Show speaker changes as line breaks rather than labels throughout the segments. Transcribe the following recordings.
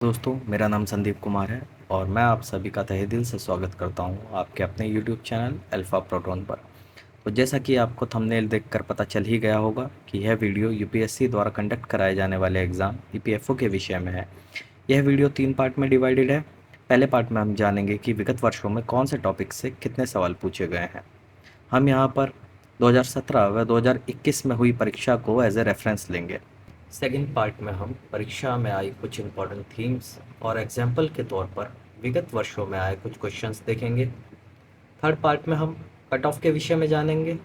दोस्तों, मेरा नाम संदीप कुमार है और मैं आप सभी का तहे दिल से स्वागत करता हूं आपके अपने यूट्यूब चैनल अल्फ़ा प्रोटॉन पर। तो जैसा कि आपको थंबनेल देखकर पता चल ही गया होगा कि यह वीडियो यूपीएससी द्वारा कंडक्ट कराए जाने वाले एग्ज़ाम ईपीएफओ के विषय में है। यह वीडियो 3 पार्ट में डिवाइडेड है। पहले पार्ट में हम जानेंगे कि विगत वर्षों में कौन से टॉपिक से कितने सवाल पूछे गए हैं। हम यहाँ पर 2017 व 2021 में हुई परीक्षा को एज ए रेफरेंस लेंगे। सेकंड पार्ट में हम परीक्षा में आई कुछ इम्पोर्टेंट थीम्स और एग्जाम्पल के तौर पर विगत वर्षों में आए कुछ क्वेश्चंस देखेंगे। थर्ड पार्ट में हम कट ऑफ के विषय में जानेंगे।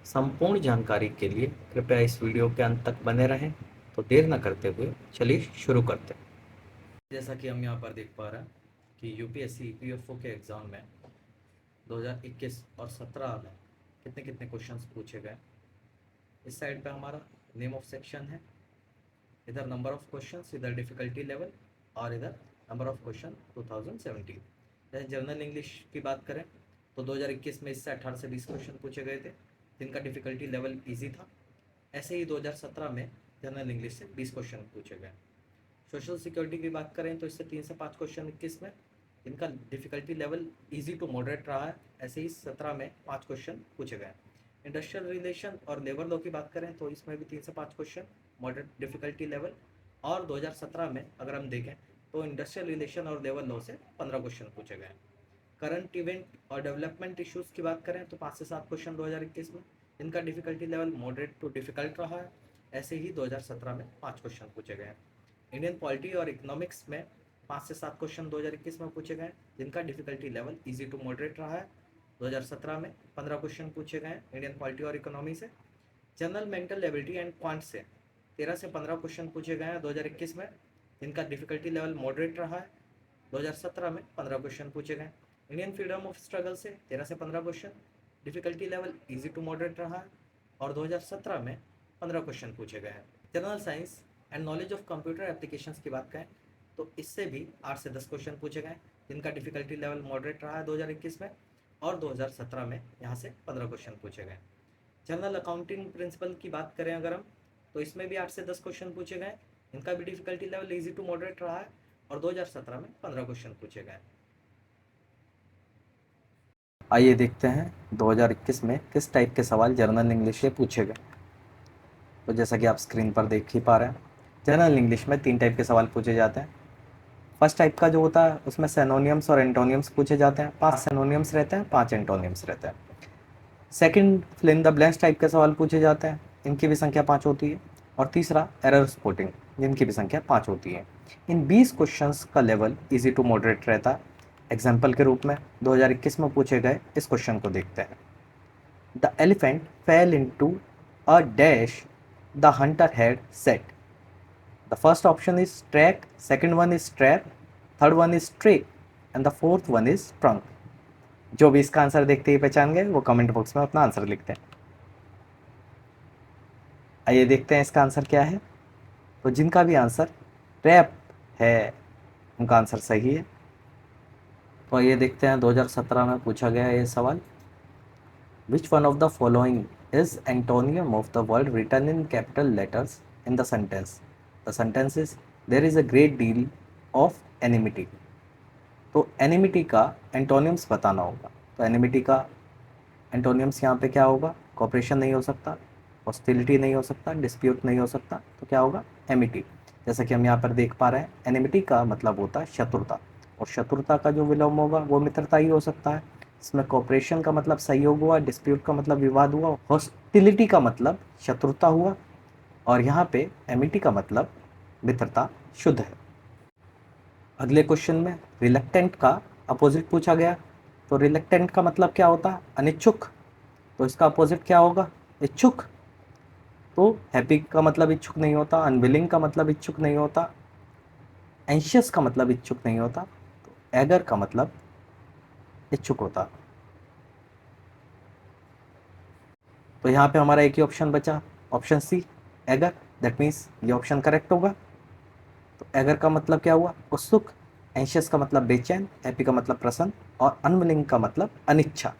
संपूर्ण जानकारी के लिए कृपया इस वीडियो के अंत तक बने रहें। तो देर न करते हुए चलिए शुरू करते हैं। जैसा कि हम यहाँ पर देख पा रहे हैं कि यूपीएससी ईपीएफओ के एग्ज़ाम में 2021 और 17 में कितने कितने क्वेश्चंस पूछे गए। इस साइड पे हमारा नेम ऑफ सेक्शन है, इधर नंबर ऑफ क्वेश्चंस, इधर डिफ़िकल्टी लेवल और इधर नंबर ऑफ क्वेश्चन 2017। जैसे जनरल इंग्लिश की बात करें तो 2021 में इससे 18 से 20 क्वेश्चन पूछे गए थे जिनका डिफ़िकल्टी लेवल इजी था। ऐसे ही 2017 में जनरल इंग्लिश से 20 क्वेश्चन पूछे गए। सोशल सिक्योरिटी की बात करें तो इससे 3 से 5 क्वेश्चन 21 में इनका difficulty level easy to moderate रहा है। ऐसे ही 17 में 5 क्वेश्चन पूछे गए। इंडस्ट्रियल रिलेशन और लेबर लॉ की बात करें तो इसमें भी 3 से 5 क्वेश्चन मॉडरेट डिफ़िकल्टी लेवल। और 2017 में अगर हम देखें तो इंडस्ट्रियल रिलेशन और लेबर लॉ से 15 क्वेश्चन पूछे गए। करंट इवेंट और डेवलपमेंट इश्यूज़ की बात करें तो 5 से 7 क्वेश्चन 2021 में, इनका difficulty level moderate too difficult रहा है। ऐसे ही 2017 में 5 क्वेश्चन पूछे गए। इंडियन पॉलिटी और इकोनॉमिक्स में 5 से 7 क्वेश्चन 2021 में पूछे गए जिनका difficulty level easy to moderate रहा है। 2017 में 15 क्वेश्चन पूछे गए इंडियन पॉलिटी और इकोनॉमी से। General mental ability and quant से 13 से 15 क्वेश्चन पूछे गए हैं 2021 में जिनका डिफ़िकल्टी लेवल मॉडरेट रहा है। 2017 में 15 क्वेश्चन पूछे गए। इंडियन फ्रीडम ऑफ स्ट्रगल से 13 से 15 question, difficulty level easy to moderate रहा है और 2017 में 15 क्वेश्चन पूछे गए हैं। General science and knowledge of computer applications की बात करें तो इससे भी 8 से 10 क्वेश्चन पूछे गए जिनका डिफ़िकल्टी लेवल मॉडरेट रहा है 2021 में और 2017 में यहाँ से 15 क्वेश्चन पूछे गए। जनरल अकाउंटिंग प्रिंसिपल की बात करें अगर हम तो इसमें भी 8 से 10 क्वेश्चन पूछे गए, इनका भी difficulty level easy to moderate रहा है और 2017 में 15 क्वेश्चन पूछे गए। आइए देखते हैं 2021 में किस टाइप के सवाल जनरल इंग्लिश से पूछे गए। तो जैसा कि आप स्क्रीन पर देख ही पा रहे हैं, जनरल इंग्लिश में 3 टाइप के सवाल पूछे जाते हैं। फर्स्ट टाइप का जो होता है उसमें सिनोनिम्स और एंटोनिम्स पूछे जाते हैं। 5 सिनोनिम्स रहते हैं, 5 एंटोनिम्स रहते हैं। Second, fill in the blanks type के सवाल पूछे जाते हैं, इनकी भी संख्या 5 होती है। और तीसरा, एरर स्पॉटिंग, जिनकी भी संख्या 5 होती है। इन 20 क्वेश्चंस का लेवल इजी टू मॉडरेट रहता है। एग्जाम्पल के रूप में 2021 में पूछे गए इस क्वेश्चन को देखते हैं। The elephant fail into a dash the Hunter had set. The first option is track, second one is trap, third one is trick and the fourth one is trunk. जो भी इसका आंसर देखते ही पहचान गए वो कमेंट बॉक्स में अपना answer लिखते हैं। आइए देखते हैं इसका आंसर क्या है। तो जिनका भी आंसर ट्रैप है उनका आंसर सही है। तो आइए देखते हैं 2017 में पूछा गया ये सवाल। Which one of the following is antonym of the word written in capital letters in the sentence. The sentence is there is a great deal of enmity. तो एनिमिटी का एंटोनियम्स बताना होगा। तो एनिमिटी का एंटोनियम्स यहाँ पे क्या होगा? कॉपरेशन नहीं हो सकता, हॉस्टिलिटी नहीं हो सकता, डिस्प्यूट नहीं हो सकता, तो क्या होगा? एमिटी। जैसा कि हम यहाँ पर देख पा रहे हैं, एनिमिटी का मतलब होता है शत्रुता, और शत्रुता का जो विलोम होगा वो मित्रता ही हो सकता है। इसमें कॉपरेशन का मतलब सहयोग हुआ, डिस्प्यूट का मतलब विवाद हुआ, हॉस्टिलिटी का मतलब शत्रुता हुआ, और यहाँ पे एमिटी का मतलब मित्रता शुद्ध है। अगले क्वेश्चन में रिलक्टेंट का अपोजिट पूछा गया। तो रिलक्टेंट का मतलब क्या होता है? अनिच्छुक। तो इसका अपोजिट क्या होगा? इच्छुक। तो हैप्पी का मतलब इच्छुक नहीं होता, अनविलिंग का मतलब इच्छुक नहीं होता, एंशियस का मतलब इच्छुक नहीं होता, तो एगर का मतलब इच्छुक होता। तो यहाँ पे हमारा एक ही ऑप्शन बचा, option C, eager. That means ये ऑप्शन करेक्ट होगा। तो एगर का मतलब क्या हुआ? उत्सुक। एंशियस का मतलब बेचैन, हैप्पी का मतलब प्रसन्न, और अनविलिंग का मतलब अनिच्छा।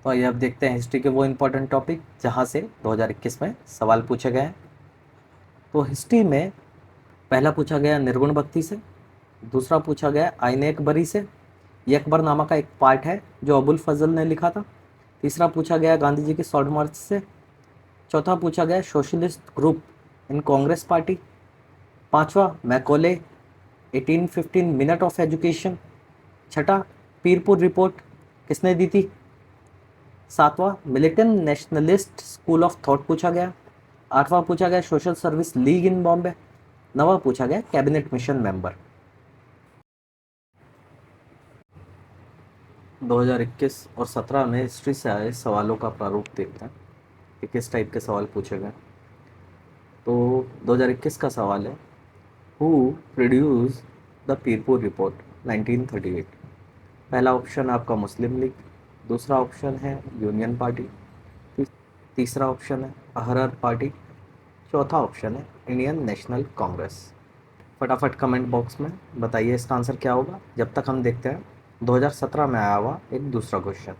तो आइए अब देखते हैं हिस्ट्री के वो इंपॉर्टेंट टॉपिक जहाँ से 2021 में सवाल पूछे गए हैं। तो हिस्ट्री में पहला पूछा गया निर्गुण भक्ति से, दूसरा पूछा गया आईने अकबरी से, ये अकबरनामा का एक पार्ट है जो अबुल फजल ने लिखा था। तीसरा पूछा गया गांधी जी की शॉर्ट मार्च से। चौथा पूछा गया socialist group in Congress party. पांचवा मैकॉले 1815 मिनट ऑफ एजुकेशन। छठा पीरपुर रिपोर्ट किसने दी थी। सातवां militant nationalist school of thought पूछा गया। आठवां पूछा गया सोशल सर्विस लीग इन बॉम्बे। नवा पूछा गया कैबिनेट मिशन मेंबर। 2021 और 17 में हिस्ट्री से आए सवालों का प्रारूप देखते हैं कि किस टाइप के सवाल पूछे गए। तो 2021 का सवाल है, who produce the Pirpur report 1938। पहला ऑप्शन है आपका मुस्लिम लीग, दूसरा ऑप्शन है यूनियन पार्टी, तीसरा ऑप्शन है अहरर पार्टी, चौथा ऑप्शन है इंडियन नेशनल कांग्रेस। फटाफट कमेंट बॉक्स में बताइए इसका आंसर क्या होगा, जब तक हम देखते हैं 2017 में आया हुआ एक दूसरा क्वेश्चन।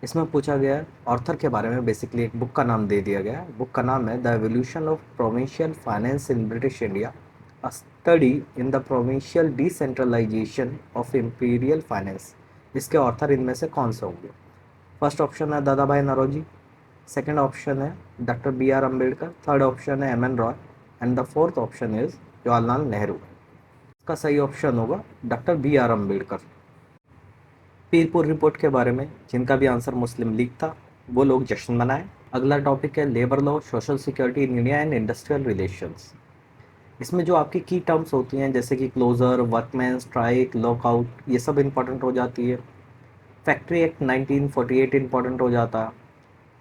इसमें पूछा गया ऑर्थर के बारे में, बेसिकली एक बुक का नाम दे दिया गया है। बुक का नाम है the evolution of provincial finance in British India, a study in the provincial decentralisation of imperial finance. इसके ऑर्थर इनमें से कौन से होंगे। फर्स्ट ऑप्शन है Dadabhai Naoroji, second option है doctor B R Ambedkar, third option है M N Roy and the fourth option is Jawaharlal Nehru. इसका सही ऑप्शन होगा doctor B R Ambedkar. Pirpur report के बारे में जिनका भी आंसर मुस्लिम लीग था वो लोग जश्न मनाएं। अगला टॉपिक है labour law, social security in India and industrial relations. इसमें जो आपकी की टर्म्स होती हैं जैसे कि क्लोजर, वर्कमैन स्ट्राइक, लॉकआउट, ये सब इंपॉर्टेंट हो जाती है। फैक्ट्री एक्ट 1948 इंपॉर्टेंट हो जाता है।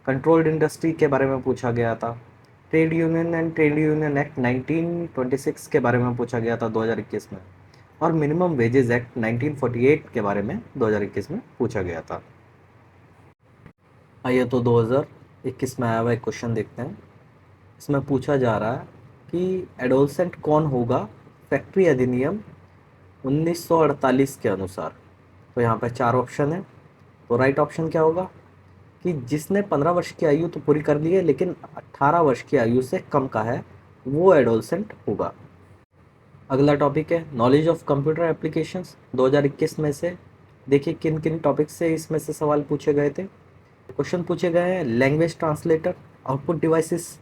कंट्रोल्ड इंडस्ट्री के बारे में पूछा गया था। Trade union and trade union act 1926 के बारे में पूछा गया था 2021 में। और मिनिमम वेजेस एक्ट 1948 के बारे में 2021 में पूछा गया था। आइए तो 2021 में आया हुआ एक क्वेश्चन देखते हैं। इसमें पूछा जा रहा है कि एडोलसेंट कौन होगा फैक्ट्री अधिनियम 1948 के अनुसार। तो यहाँ पर 4 ऑप्शन है। तो राइट ऑप्शन क्या होगा कि जिसने 15 वर्ष की आयु तो पूरी कर ली है लेकिन 18 वर्ष की आयु से कम का है वो एडोलसेंट होगा। अगला टॉपिक है नॉलेज ऑफ कंप्यूटर एप्लीकेशंस। 2021 में से देखिए किन किन टॉपिक से इसमें से सवाल पूछे गए थे। क्वेश्चन पूछे गए हैं language translator, output devices,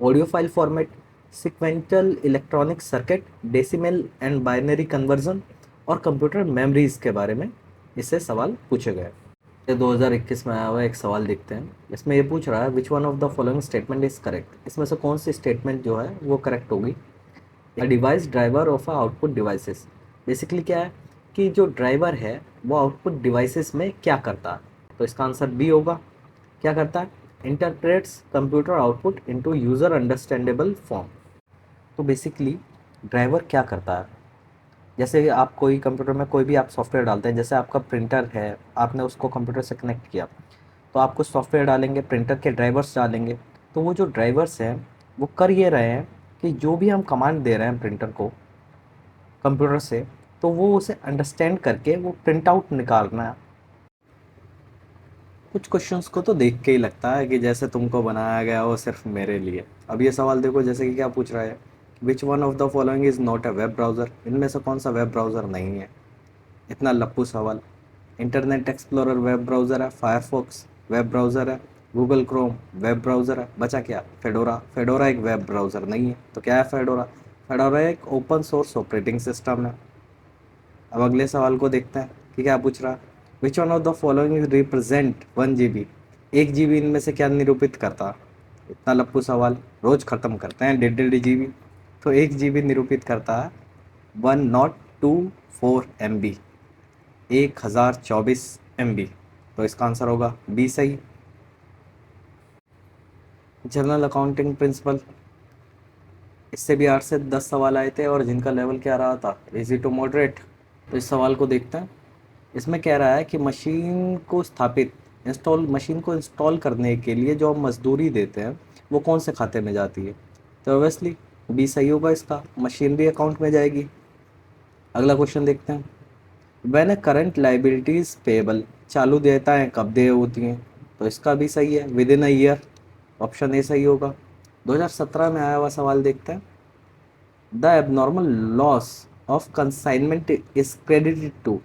audio file format, sequential electronic circuit, decimal and binary conversion और कंप्यूटर मेमोरीज के बारे में इससे सवाल पूछे गए। 2021 में आया हुआ एक सवाल देखते हैं। इसमें ये पूछ रहा है विच one of the following statement is correct. इसमें से कौन सी स्टेटमेंट जो है वो करेक्ट होगी। Device driver of output devices, basically क्या है कि जो ड्राइवर है वो आउटपुट डिवाइसेस में क्या करता है। तो इसका आंसर बी होगा। क्या करता है, interprets computer output into user understandable form. तो बेसिकली ड्राइवर क्या करता है, जैसे आप कोई कंप्यूटर में कोई भी आप सॉफ्टवेयर डालते हैं, जैसे आपका प्रिंटर है आपने उसको कंप्यूटर से कनेक्ट किया तो आपको सॉफ्टवेयर डालेंगे, प्रिंटर के ड्राइवर्स डालेंगे। तो वो जो ड्राइवर्स हैं वो कर ये रहे हैं कि जो भी हम कमांड दे रहे हैं प्रिंटर को कंप्यूटर से तो वो उसे अंडरस्टैंड करके वो प्रिंट आउट निकालना है। कुछ क्वेश्चंस को तो देख के ही लगता है कि जैसे तुमको बनाया गया हो सिर्फ मेरे लिए। अब ये सवाल देखो जैसे कि क्या पूछ रहा है, विच one of the following is not a web browser. इनमें से कौन सा वेब ब्राउज़र नहीं है। इतना लप्पू सवाल। इंटरनेट एक्सप्लोरर वेब ब्राउज़र है, फायरफॉक्स वेब ब्राउज़र है, गूगल क्रोम वेब ब्राउज़र है, बचा क्या फेडोरा। फेडोरा एक वेब ब्राउज़र नहीं है। तो क्या है फेडोरा, फेडोरा एक ओपन सोर्स ऑपरेटिंग सिस्टम है। अब अगले सवाल को देखते हैं कि क्या पूछ रहा है, विच one of the following is represent 1 GB। 1 GB इनमें से क्या निरूपित करता। इतना लप्पू सवाल रोज ख़त्म करते हैं 1.5 GB। तो 1 GB निरूपित करता है 1024 MB, 1024 MB। तो इसका आंसर होगा बी सही। जनरल अकाउंटिंग प्रिंसिपल, इससे भी 8 से 10 सवाल आए थे और जिनका लेवल क्या रहा था, इजी टू मॉडरेट। तो इस सवाल को देखते हैं। इसमें कह रहा है कि मशीन को इंस्टॉल करने के लिए जो हम मजदूरी देते हैं वो कौन से खाते में जाती है। तो ऑब्वियसली बी सही होगा, इसका मशीनरी अकाउंट में जाएगी। अगला क्वेश्चन देखते हैं, व्हेन करंट लाइबिलिटीज पेबल, चालू देयताएं कब देय होती हैं। तो इसका भी सही है, within a year. Option A सही होगा। 2017 में आया हुआ सवाल देखते हैं। The abnormal loss of consignment is credited to,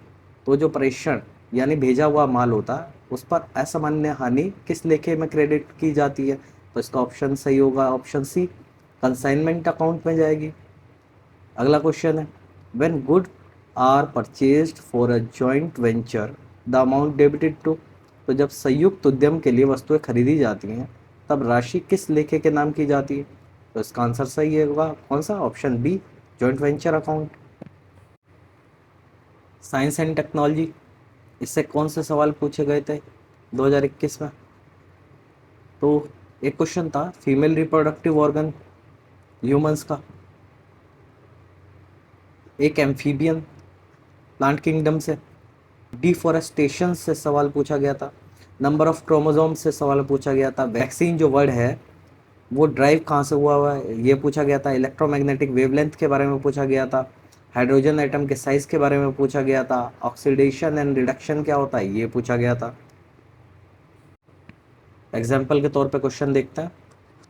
तो जो प्रेषण यानी भेजा हुआ माल होता है उस पर असामान्य हानि किस लेखे में क्रेडिट की जाती है? तो इसका ऑप्शन सही होगा ऑप्शन सी, कंसाइनमेंट अकाउंट में जाएगी। अगला क्वेश्चन है, when good are purchased for a joint venture the amount debited to, तो जब संयुक्त उद्यम के लिए वस्तुएं खरीदी जाती हैं तब राशि किस लेखे के नाम की जाती है? तो इसका आंसर सही होगा कौन सा, option B, joint venture account. Science and technology, इससे कौन से सवाल पूछे गए थे 2021 में? तो एक क्वेश्चन था फीमेल रिप्रोडक्टिव ऑर्गन ह्यूमंस का, एक एम्फीबियन प्लांट किंगडम से, डिफोरेस्टेशन से सवाल पूछा गया था, नंबर ऑफ क्रोमोसोम से सवाल पूछा गया था, वैक्सीन जो वर्ड है वो ड्राइव कहाँ से हुआ है ये पूछा गया था, इलेक्ट्रोमैग्नेटिक वेवलेंथ के बारे में पूछा गया था, हाइड्रोजन एटम के साइज के बारे में पूछा गया था, ऑक्सीडेशन एंड रिडक्शन क्या होता है ये पूछा गया था। एग्जाम्पल के तौर पे क्वेश्चन देखते हैं,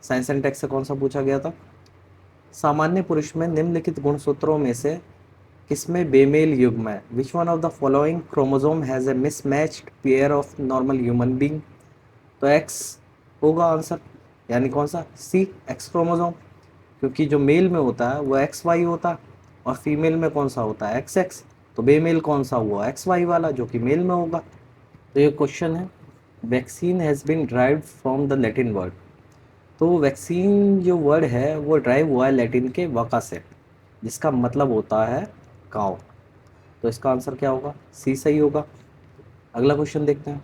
साइंस एंड टेक से कौन सा पूछा गया था, सामान्य पुरुष में निम्नलिखित गुणसूत्रों में से किसमें बेमेल युग्म है? विच one of the following chromosome has a mismatched pair of normal human being? तो एक्स होगा आंसर, यानी कौन सा, सी, एक्स क्रोमोसोम, क्योंकि जो मेल में होता है वो एक्स वाई होता है और फीमेल में कौन सा होता है, एक्स एक्स, तो बेमेल कौन सा हुआ, एक्स वाई वाला जो कि मेल में होगा। तो ये क्वेश्चन है, vaccine has been derived from the Latin word, तो वैक्सीन जो वर्ड है वो ड्राइव हुआ है लैटिन के वका से जिसका मतलब होता है काव, तो इसका आंसर क्या होगा, सी सही होगा। अगला क्वेश्चन देखते हैं,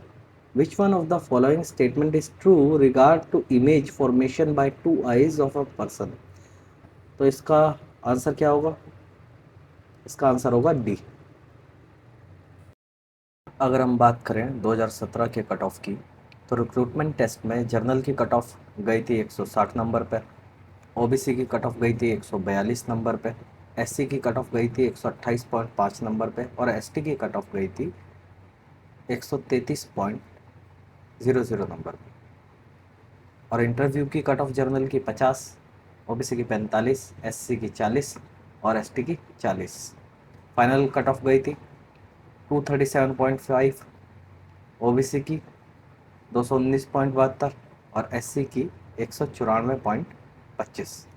which one of the following statement is true regard to image formation by two eyes of a person? तो इसका आंसर क्या होगा, इसका आंसर होगा डी। अगर हम बात करें 2017 के कट ऑफ की, तो रिक्रूटमेंट टेस्ट में जर्नल की कट ऑफ गई थी 160 नंबर पर, ओबीसी की कट ऑफ गई थी 142 नंबर पे, एससी की कट ऑफ गई थी 128.5 नंबर पे और एसटी की कट ऑफ गई थी 133.00 नंबर पे। और इंटरव्यू की कट ऑफ जर्नल की 50, ओबीसी की 45, एससी की 40 और एसटी की 40। फाइनल कट ऑफ गई थी 237.5, ओबीसी की 219.72 और एससी की 194.25।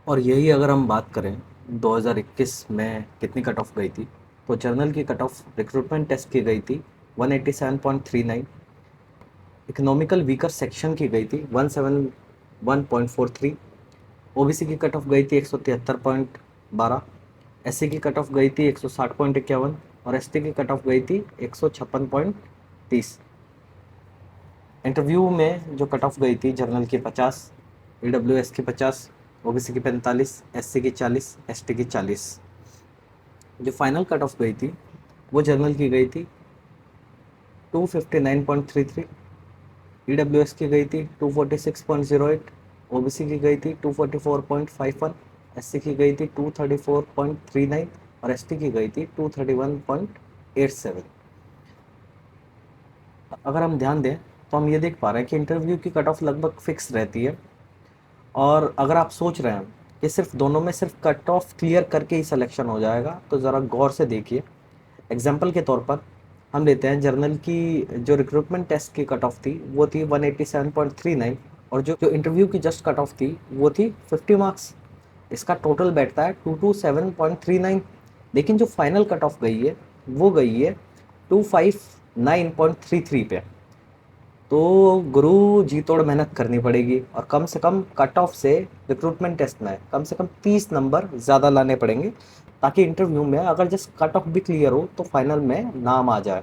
और यही अगर हम बात करें 2021 में कितनी कट ऑफ गई थी, तो जर्नल की कट ऑफ रिक्रूटमेंट टेस्ट की गई थी 187.39, इकोनॉमिकल वीकर सेक्शन की गई थी 171.43, ओबीसी की कट ऑफ गई थी 173.12, एससी की कट ऑफ गई थी 160.51 और एसटी की कट ऑफ गई थी 156.30। इंटरव्यू में जो कट ऑफ गई थी जर्नल की 50, ईडब्ल्यूएस की 50, ओबीसी की 45, एससी की 40, एसटी की 40। जो फाइनल कट ऑफ गई थी वो जर्नल की गई थी 259.33, ईडब्ल्यूएस की गई थी 246.08, ओबीसी की गई थी 244.51, एससी की गई थी 234.39 और एसटी की गई थी 231.87। अगर हम ध्यान दें तो हम ये देख पा रहे हैं कि इंटरव्यू की कट ऑफ लगभग फिक्स रहती है। और अगर आप सोच रहे हैं कि सिर्फ दोनों में सिर्फ कट ऑफ क्लियर करके ही सिलेक्शन हो जाएगा, तो ज़रा गौर से देखिए। एग्जाम्पल के तौर पर हम लेते हैं जर्नल की जो रिक्रूटमेंट टेस्ट की कट ऑफ थी वो थी 187.39 और जो इंटरव्यू की जस्ट कट ऑफ थी वो थी 50 मार्क्स। इसका टोटल बैठता है 227.39, लेकिन जो फाइनल कट ऑफ गई है वो गई है 259.33 पे। तो गुरु जी तोड़ मेहनत करनी पड़ेगी और कम से कम कट ऑफ से रिक्रूटमेंट टेस्ट में कम से कम 30 नंबर ज़्यादा लाने पड़ेंगे ताकि इंटरव्यू में अगर जस्ट कट ऑफ भी क्लियर हो तो फाइनल में नाम आ जाए।